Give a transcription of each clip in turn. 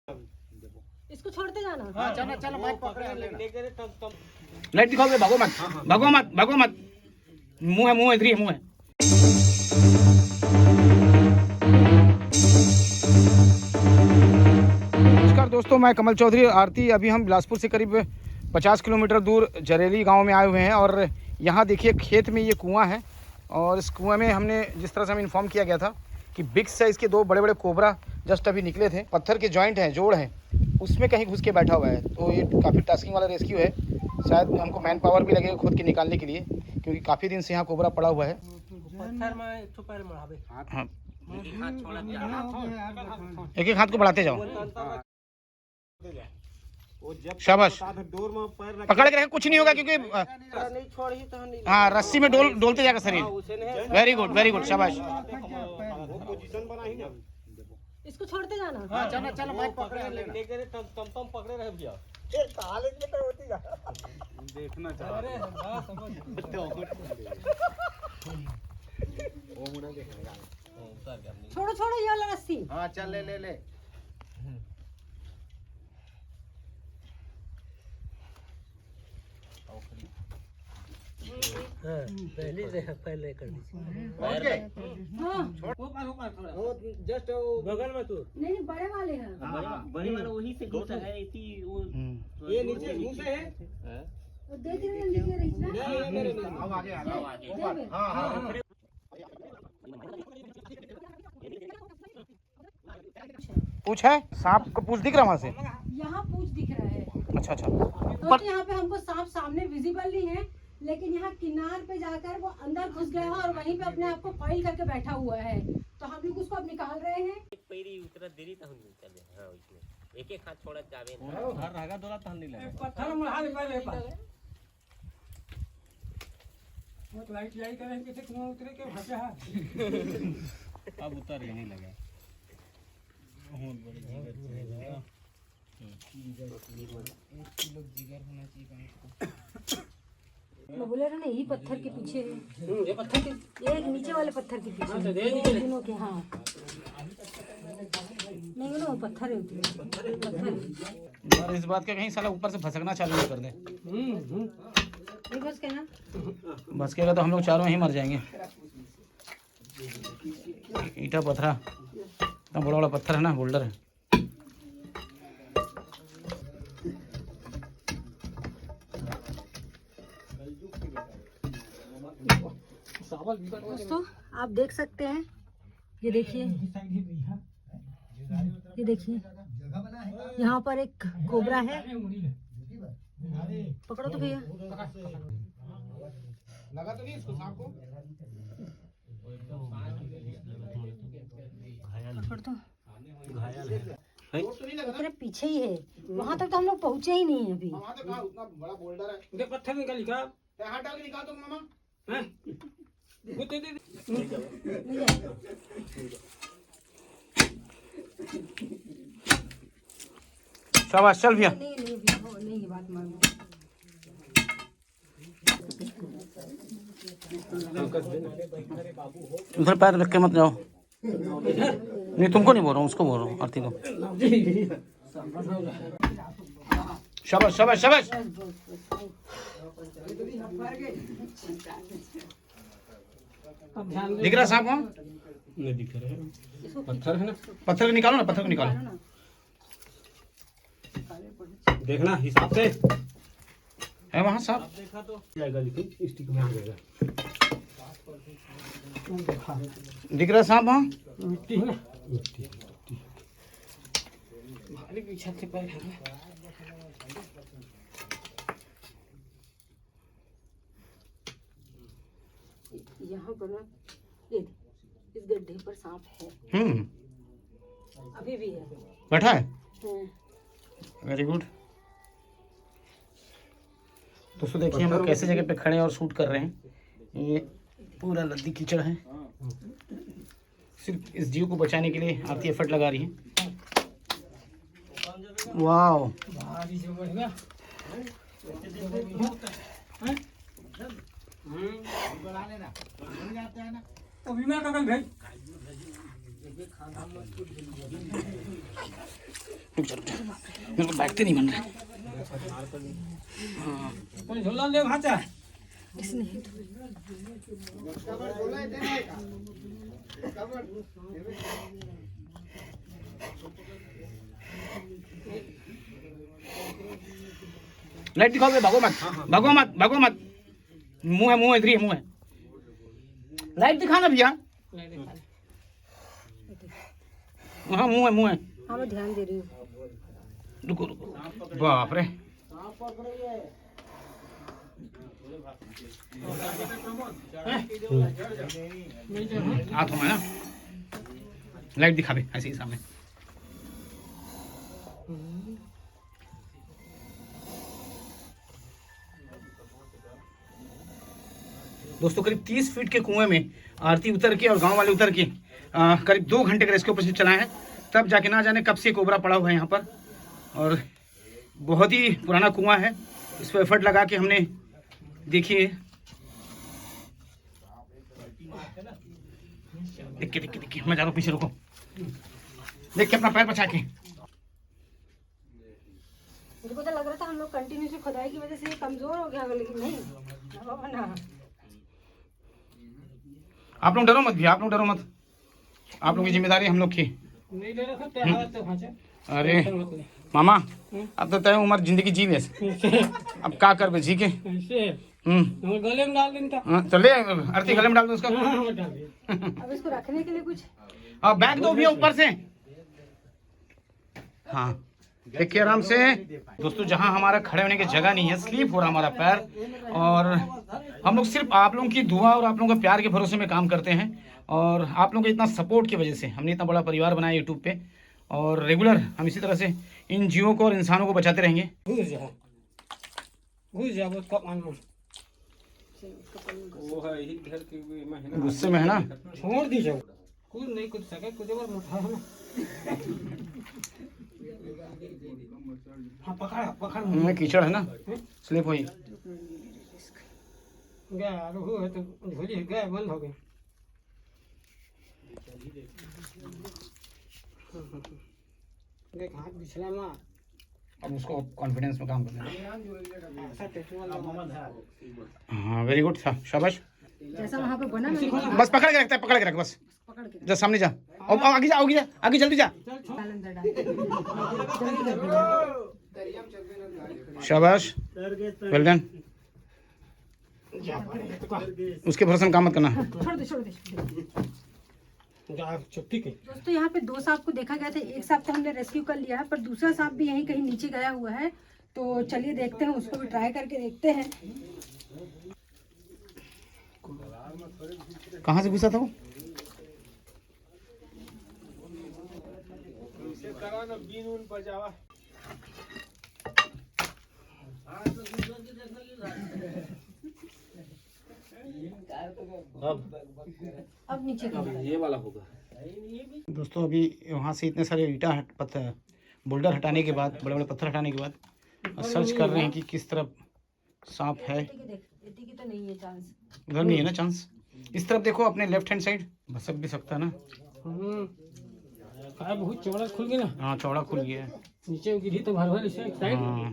इसको छोड़ते जाना। हाँ, चलो चलो बाइक पकड़े लाइट दिखाओगे, भागो मत, भागो मत, भागो मत। मुंह है, इधर ही है, मुंह है। नमस्कार दोस्तों, मैं कमल चौधरी आरती। अभी हम बिलासपुर से करीब 50 किलोमीटर दूर जरेली गांव में आए हुए हैं और यहाँ देखिए खेत में ये कुआं है और इस कुएं में हमने जिस तरह से हमें इन्फॉर्म किया गया था कि बिग साइज़ के 2 बड़े बड़े कोबरा जस्ट अभी निकले थे। पत्थर के जॉइंट हैं, जोड़ हैं, उसमें कहीं घुस के बैठा हुआ है। तो ये काफ़ी टास्किंग वाला रेस्क्यू है। शायद हमको मैन पावर भी लगेगा खुद के निकालने के लिए, क्योंकि काफ़ी दिन से यहाँ कोबरा पड़ा हुआ है। हाँ, एक एक हाथ को बढ़ाते जाओ। शाबाश, पकड़ के रखे, कुछ नहीं होगा क्योंकि हाँ रस्सी में डोलते जाएगा शरीर। वेरी गुड, वेरी गुड, शाबाश। इसको छोड़ते जाना। हाँ, चलो चलो बाइक पकड़े पकड़े रहे भैया। देखना छोड़ो छोड़ो ये वाला रस्सी। हाँ चल ले ले। पहले कर जस्ट बगल में तू नहीं बड़े वाले हैं। बड़े वाले वही से घुसा है इसी वो ये नीचे घुसे है। देख रहे हैं नीचे रही ना। आओ आगे हाँ हाँ। पूछ है, सांप का पूछ दिख रहा है वहाँ से? यहाँ पूछ दिख रहा है। अच्छा अच्छा। तो यहाँ पे हमको सांप सामने विजिबल नहीं है, लेकिन यहाँ किनार पे जाकर वो अंदर घुस गया है और वहीं पे अपने आप को कॉइल करके बैठा हुआ है। तो हम लोग उसको अब निकाल रहे हैं। पैरी उतरा देरी तो हम चले। हां इसमें एक एक हाथ छोड़ा जावे हर रगा दोला तो हम नहीं लगा पत्थर में हाल पहले पास वो लाइट करें किसे कुआं उतरे के फंसा है। अब उतर ही नहीं लगा। बहुत बड़ी जिगर होना चाहिए। मैं बोले रहा ना यही पत्थर के पीछे है। ये पत्थर के एक नीचे वाले पत्थर के पीछे दोनों के। हाँ नहीं वो पत्थर है, पत्थर है। और इस बात का कहीं साला ऊपर से भसकना चालू नहीं कर दे। नहीं बस कहना भसकेगा तो हम लोग चारों ही मर जाएंगे। ईटा पत्थरा इतना बड़ा बड़ा पत्थर है ना, बोल्डर है। दोस्तों आप देख सकते हैं, ये देखिए, ये देखिए यहाँ पर एक कोबरा है। पकड़ो तो भैया। लगा तो नहीं इसको सांप को? पकड़ तो घायल पीछे ही है, वहाँ तक तो हम लोग पहुँचे ही नहीं है अभी। वहाँ तक कहाँ, उतना बड़ा बोल्डर है। दे पत्थर निकाल का हाथ डाल के निकाल दो मामा। हैं वो दे शाबाश, चल भैया। नहीं बात मान उधर पैर रख के मत जाओ। नहीं तुमको नहीं बोल रहा हूँ, उसको बोल रहा हूँ, आरती को। शाबाश शाबाश शाबाश। दिख रहा सांप वहाँ? नहीं दिख रहा है। पत्थर है ना, पत्थर को निकालो ना, पत्थर को निकालो। देखना हिसाब से है वहाँ सांप? देखा तो जाएगा, लेकिन स्टिक में आ जाएगा। दिख रहा सांप वहाँ? मिट्टी है ना, मिट्टी भारी पीछे से पैर है। यहाँ पर ना इस गड्ढे पर सांप है, अभी भी है, बैठा है। Very good. दोस्तों देखिए हम लोग कैसे जगह पे खड़े हैं और शूट कर रहे हैं। ये पूरा लद्दी कीचड़ है। सिर्फ इस जीव को बचाने के लिए आरती एफर्ट लगा रही है। वाओ, बीमार का भाई रुक जा मेरे को बैठते नहीं बन रहा है। कोई झोला ले भाचा लाइट दिखाओ बे, भागो मत भागो मत भागो मत। मुंह है इधर ही है, मुंह है। लाइट दिखाना भैया। हाँ मुंह है। हाँ मैं ध्यान दे रही हूँ। रुको बाप रे। हाथ में ना लाइट दिखा दे ऐसे ही सामने। दोस्तों करीब 30 फीट के कुएं में आरती उतर के और गांव वाले उतर के करीब 2 घंटे का रेस्क्यू ऑपरेशन चलाए हैं, तब जाके ना जाने कब से कोबरा पड़ा हुआ है यहाँ पर। और बहुत ही पुराना कुआं है, इस पर एफर्ट लगा के हमने देखिए देखिए मैं जा रहा हूँ पीछे, रुको देख के अपना पैर बचा के। मुझे तो लग रहा था हम लोग कंटिन्यूसली खुदाई की वजह से ये कमजोर हो गया, लेकिन नहीं ना। आप लोग डरो मत भैया, आप लोग डरो मत, आप लोगों की जिम्मेदारी हम लोग की। नहीं ले रखा ते हाथ तो भाचा। अरे मामा अब तो तय उम्र जिंदगी जी ले, अब क्या कर बे जी के। ऐसे हम गले में डाल देता। चले आरती गले में डाल दो उसका। अब इसको रखने के लिए कुछ बैग दो भैया ऊपर से। हाँ देखिए आराम से। दोस्तों जहाँ हमारा खड़े होने की जगह नहीं है, स्लीप हो रहा हमारा पैर, और हम लोग सिर्फ आप लोगों की दुआ और आप लोगों के प्यार के भरोसे में काम करते हैं। और आप लोगों के इतना सपोर्ट की वजह से हमने इतना बड़ा परिवार बनाया यूट्यूब पे, और रेगुलर हम इसी तरह से इन जीवों को और इंसानों को बचाते रहेंगे। गुस्से में है ना, छोड़ दीजिए, कुछ नहीं कुछ सके, कुछ और मुठा है ना। हाँ पकड़ उनमें कीचड़ है ना, स्लिप हुई। गया रोहू है तो झोली गया बंद हो गई। देख हाथ बिछला मार। अब उसको कॉन्फिडेंस में काम करना है। ऐसा टेटू वाला हाँ वेरी गुड, शाबाश। जैसा वहाँ पे बना मैंने बस पकड़ के रखता है, पकड़ के रख बस। पकड़ के जा सामने जा, और आगे जा, आगे जा, आगे जल्दी जा। अंदर डाल जल्दी कर दो। शाबाश, वेल डन। उसके भरोसे में काम मत करना। छोड़ दे। चुप्पी के दोस्तों यहाँ पे 2 सांप को देखा गया था, एक सांप तो हमने रेस्क्यू कर लिया है, पर दूसरा सांप भी यहीं कहीं नीचे गया हुआ है। तो चलिए देखते हैं, उसको भी ट्राई करके देखते हैं। कहाँ से घुसा था वो? अब नीचे का ये वाला होगा। दोस्तों अभी वहाँ से इतने सारे ईटा पत्थर बोल्डर हटाने के बाद, बड़े बड़े पत्थर हटाने के बाद सर्च कर रहे हैं कि किस तरफ सांप है। इतनी की तो नहीं है चांस, उधर नहीं है ना चांस। इस तरफ देखो, अपने लेफ्ट हैंड साइड भसक भी सकता है ना। बहुत चौड़ा खुल गया ना। हाँ चौड़ा खुल गया है। नीचे गिरी तो भर इसे एक साइड। हाँ।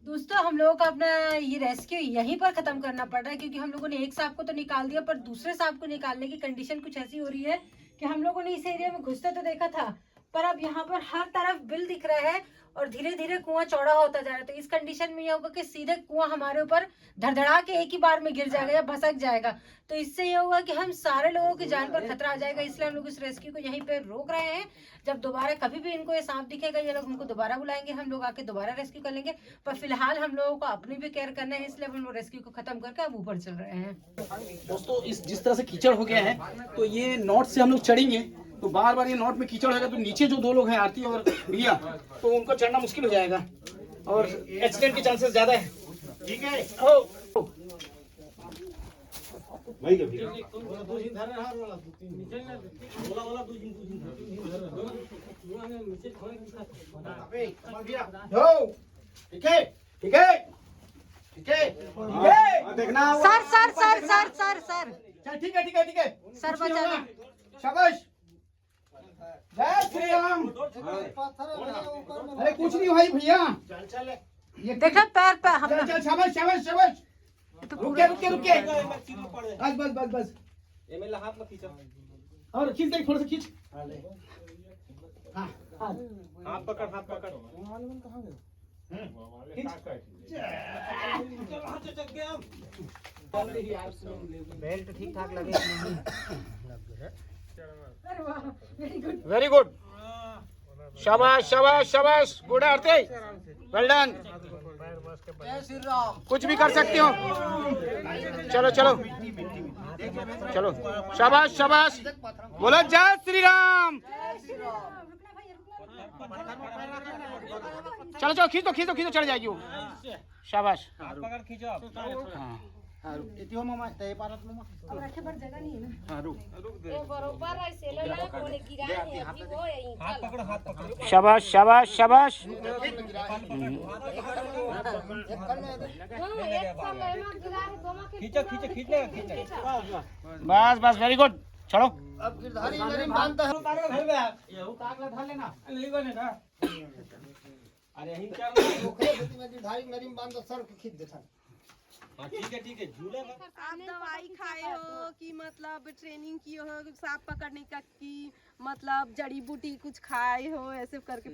दोस्तों हम लोगों का अपना ये रेस्क्यू यहीं पर खत्म करना पड़ रहा है, क्योंकि हम लोगों ने एक सांप को तो निकाल दिया, पर दूसरे सांप को निकालने की कंडीशन कुछ ऐसी हो रही है कि हम लोगों ने इस एरिया में घुसते तो देखा था, पर अब यहाँ पर हर तरफ बिल दिख रहा है और धीरे धीरे कुआं चौड़ा होता जा रहा है। तो इस कंडीशन में यह होगा कि सीधे कुआं हमारे ऊपर धड़धड़ा के एक ही बार में गिर जाएगा या भसक जाएगा। तो इससे यह होगा कि हम सारे लोगों की जान पर खतरा आ जाएगा, इसलिए हम लोग इस रेस्क्यू को यहीं पे रोक रहे हैं। जब दोबारा कभी भी इनको ये सांप दिखेगा, ये लोग हमको दोबारा बुलाएंगे, हम लोग आके दोबारा रेस्क्यू कर लेंगे। पर फिलहाल हम लोगों को अपनी भी केयर करना है, इसलिए हम लोग रेस्क्यू को खत्म करके अब ऊपर चल रहे हैं। दोस्तों इस जिस तरह से कीचड़ हो गया है, तो ये नॉट से हम लोग चढ़ेंगे तो बार बार ये नॉट में कीचड़ होगा, तो नीचे जो 2 लोग हैं आरती और भैया, तो उनको चढ़ना मुश्किल हो जाएगा और एक्सीडेंट के चांसेस ज्यादा है। ठीक है sir sir sir sir sir sir ठीक है सर बचा शाबाश, जय श्री राम। अरे कुछ नहीं भाई भैया, चल चल ये देखा पैर पे हम चल चल, शाबाश शाबाश शाबाश। तो रुके रुके रुके, बस बस बस बस, हाथ मत खींचो, और खींच दे, थोड़ा सा खींच। हाँ हाँ, हाथ पकड़, हाथ पकड़। बेल्ट ठीक ठाक लगे अरे वाह, वेरी गुड। वेरी गुड, शाबाश शाबाश शाबाश, गुड आरती, वेल डन। कुछ भी कर सकते हो, चलो चलो चलो, शाबाश शाबाश, बोलो जय श्री राम। चलो चलो, खींचो खींचो खींचो, चढ़ जाएगी वो, शाबाश। पकड़ खींचो आप। हाँ हाँ रुक, इति हो मामा, तय पारत मामा। अब रखे पर जगह नहीं है ना। हाँ रुक, हाथ पकड़ो, हाथ पकड़ो। शाबाश शाबाश शाबाश। खींचो खींचो, खींच लेगा, खींचो। बस बस, वेरी गुड, चलो। अब गिरधारी मेरी मानता है। नहीं बने ना अरे यहीं क्या गिरधारी मेरी मानता, सर के खींच देता। हाँ ठीक है, झूलेगा। आप दवाई खाए हो कि मतलब ट्रेनिंग की हो सांप पकड़ने का, कि मतलब जड़ी बूटी कुछ खाए हो, ऐसे करके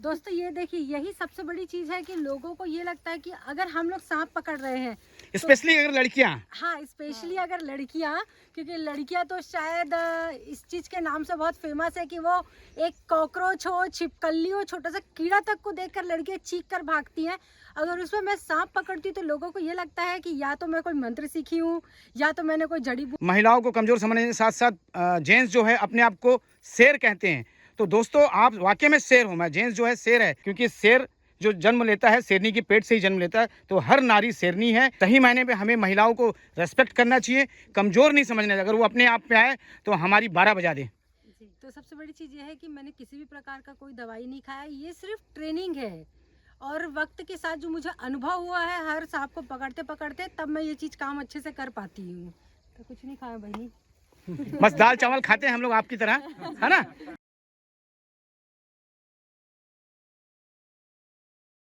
दोस्तों ये देखिए, यही सबसे बड़ी चीज है कि लोगों को ये लगता है कि अगर हम लोग सांप पकड़ रहे हैं, स्पेशली अगर लड़कियां, हाँ स्पेशली अगर लड़कियां, क्योंकि लड़कियां तो शायद इस चीज के नाम से बहुत फेमस है कि वो एक कॉकरोच हो, छिपकली हो, छोटा सा कीड़ा तक को देखकर लड़कियां चीख कर भागती हैं। अगर उसमें मैं सांप पकड़ती हूँ तो लोगों को ये लगता है कि या तो मैं कोई मंत्र सीखी हूँ या तो मैंने कोई जड़ी बूटी। महिलाओं को कमजोर समझने के साथ साथ जेंट्स जो है अपने आप को शेर कहते हैं। तो दोस्तों आप वाकई में शेर हो, मैं जेंट्स जो है शेर है, क्योंकि शेर जो जन्म लेता है शेरनी के पेट से ही जन्म लेता है, तो हर नारी शेरनी है। सही मायने में हमें महिलाओं को रेस्पेक्ट करना चाहिए, कमजोर नहीं समझना। अगर वो अपने आप पे आए तो हमारी 12 बजा दे। तो सबसे बड़ी चीज़ ये है कि मैंने किसी भी प्रकार का कोई दवाई नहीं खाया, ये सिर्फ ट्रेनिंग है। और वक्त के साथ जो मुझे अनुभव हुआ है हर सांप को पकड़ते पकड़ते, तब मैं ये चीज़ काम अच्छे से कर पाती हूँ। तो कुछ नहीं खाया भाई, बस दाल चावल खाते हैं हम लोग आपकी तरह, है ना।